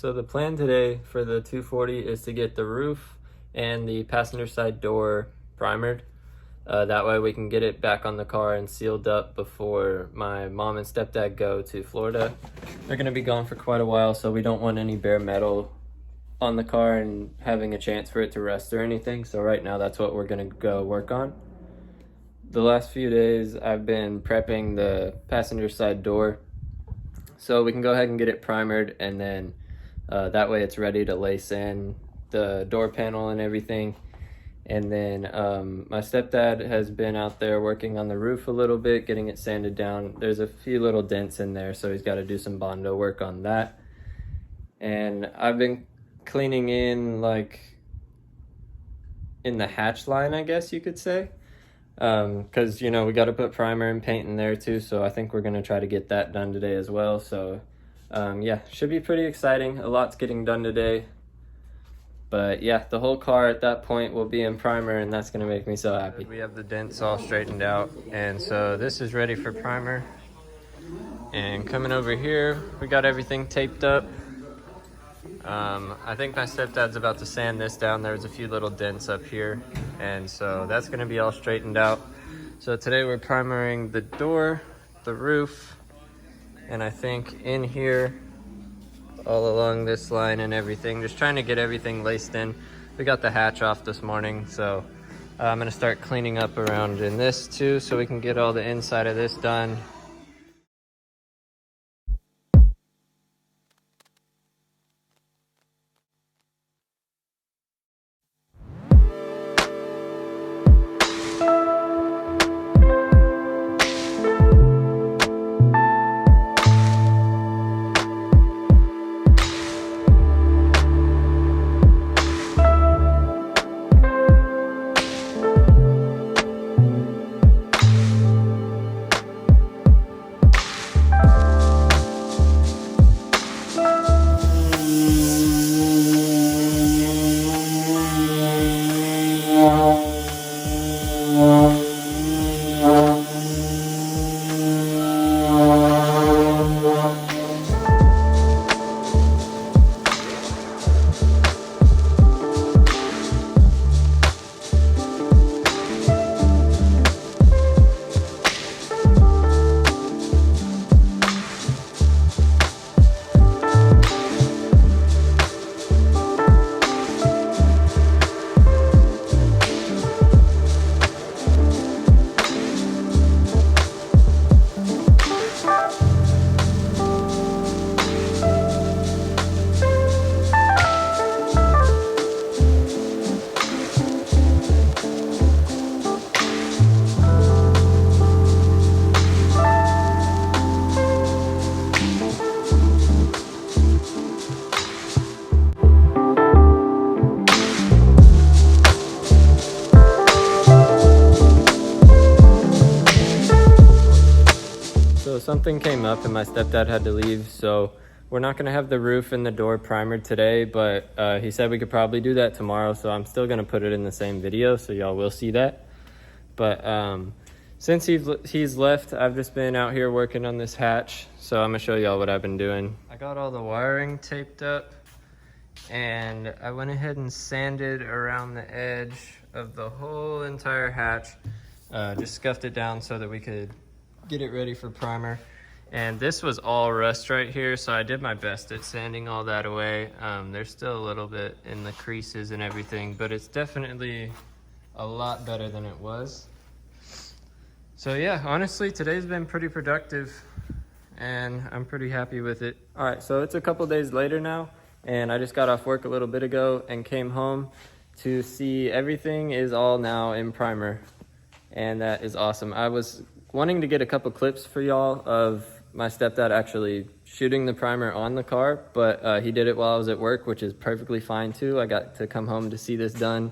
So the plan today for the 240 is to get the roof and the passenger side door primered. That way we can get it back on the car and sealed up before my mom and stepdad go to Florida. They're going to be gone for quite a while, so we don't want any bare metal on the car and having a chance for it to rust or anything. So right now that's what we're going to go work on. The last few days I've been prepping the passenger side door so we can go ahead and get it primered, and then that way it's ready to lace in the door panel and everything. And then my stepdad has been out there working on the roof a little bit, getting it sanded down. There's a few little dents in there, so he's got to do some Bondo work on that. And I've been cleaning in, like, in the hatch line, I guess you could say. Because, you know, we got to put primer and paint in there too, so I think we're going to try to get that done today as well. So yeah, should be pretty exciting. A lot's getting done today, but yeah, the whole car at that point will be in primer, and that's going to make me so happy. We have the dents all straightened out, and so this is ready for primer. And coming over here, we got everything taped up. I think my stepdad's about to sand this down. There's a few little dents up here, and so that's going to be all straightened out. So today we're primering the door, the roof, and I think in here all along this line and everything, just trying to get everything laced in. We got the hatch off this morning, so I'm going to start cleaning up around in this too, so we can get all the inside of this done. So something came up and my stepdad had to leave, so we're not going to have the roof and the door primered today, but he said we could probably do that tomorrow, so I'm still going to put it in the same video, so y'all will see that. But since he's left, I've just been out here working on this hatch, so I'm going to show y'all what I've been doing. I got all the wiring taped up, and I went ahead and sanded around the edge of the whole entire hatch. Just scuffed it down so that we could get it ready for primer. And this was all rust right here, so I did my best at sanding all that away. There's still a little bit in the creases and everything, but it's definitely a lot better than it was. So yeah, honestly, today's been pretty productive and I'm pretty happy with it. All right, so it's a couple days later now, and I just got off work a little bit ago and came home to see everything is all now in primer, and that is awesome. I was wanting to get a couple clips for y'all of my stepdad actually shooting the primer on the car, but he did it while I was at work, which is perfectly fine too. I got to come home to see this done,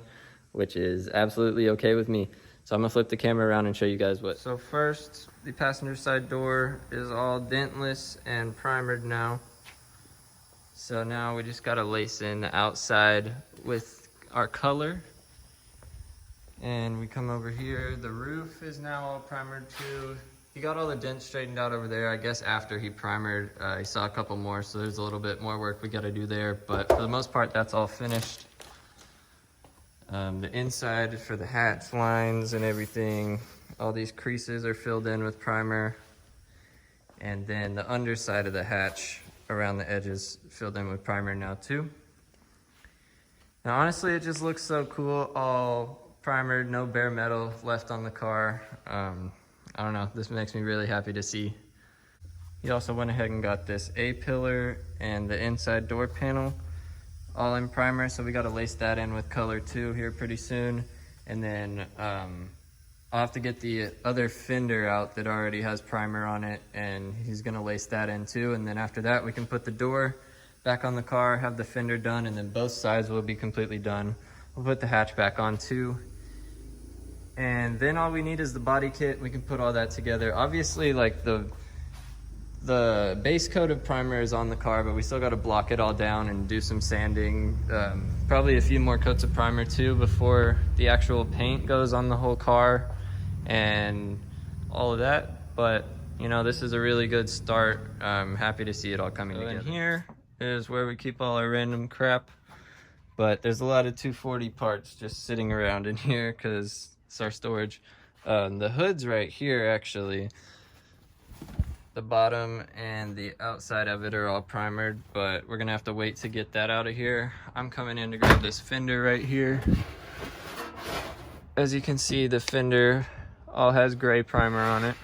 which is absolutely okay with me. So I'm gonna flip the camera around and show you guys what. So first, the passenger side door is all dentless and primered now. So now we just gotta lace in the outside with our color. And we come over here, the roof is now all primered too. He got all the dents straightened out over there. I guess after he primered, he saw a couple more, so there's a little bit more work we gotta do there. But for the most part, that's all finished. The inside for the hatch lines and everything, all these creases are filled in with primer. And then the underside of the hatch around the edges filled in with primer now too. Now honestly, it just looks so cool, all primered, no bare metal left on the car. I don't know, this makes me really happy to see. He also went ahead and got this A-pillar and the inside door panel all in primer, so we got to lace that in with color too here pretty soon. And then I'll have to get the other fender out that already has primer on it, and he's gonna lace that in too. And then after that, we can put the door back on the car, have the fender done, and then both sides will be completely done. We'll put the hatch back on too. And then all we need is the body kit. We can put all that together. Obviously, like the base coat of primer is on the car, but we still got to block it all down and do some sanding. Probably a few more coats of primer too before the actual paint goes on the whole car and all of that. But you know, this is a really good start. I'm happy to see it all coming together. And here is where we keep all our random crap. But there's a lot of 240 parts just sitting around in here because it's our storage. The hood's right here actually. The bottom and the outside of it are all primered, but we're gonna have to wait to get that out of here. I'm coming in to grab this fender right here. As you can see, the fender all has gray primer on it.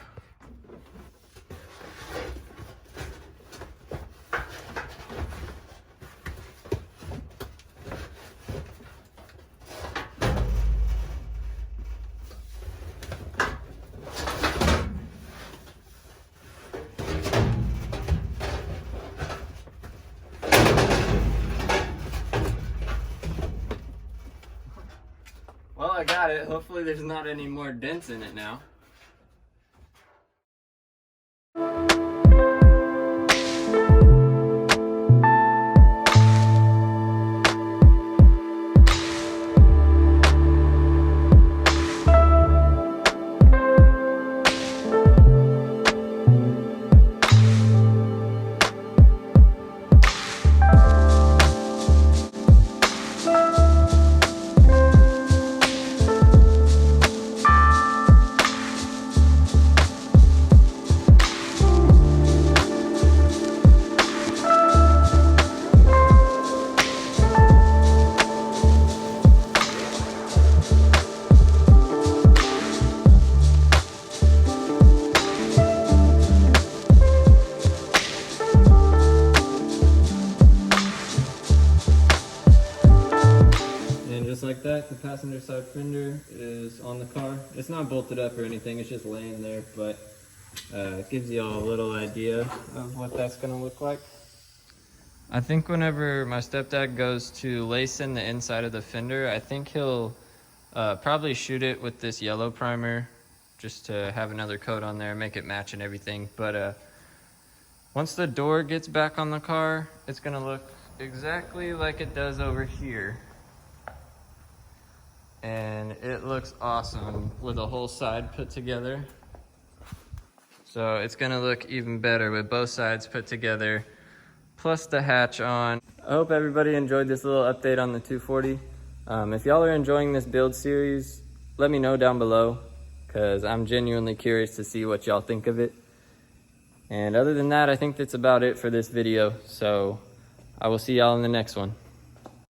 Well, I got it. Hopefully there's not any more dents in it now. Like that, the passenger side fender is on the car. It's not bolted up or anything, it's just laying there, but it gives you all a little idea of what that's gonna look like. I think whenever my stepdad goes to lace in the inside of the fender, I think he'll probably shoot it with this yellow primer just to have another coat on there, make it match and everything. But once the door gets back on the car, it's gonna look exactly like it does over here. And it looks awesome with the whole side put together. So it's gonna look even better with both sides put together, plus the hatch on. I hope everybody enjoyed this little update on the 240. If y'all are enjoying this build series, let me know down below, because I'm genuinely curious to see what y'all think of it. And other than that, I think that's about it for this video. So I will see y'all in the next one.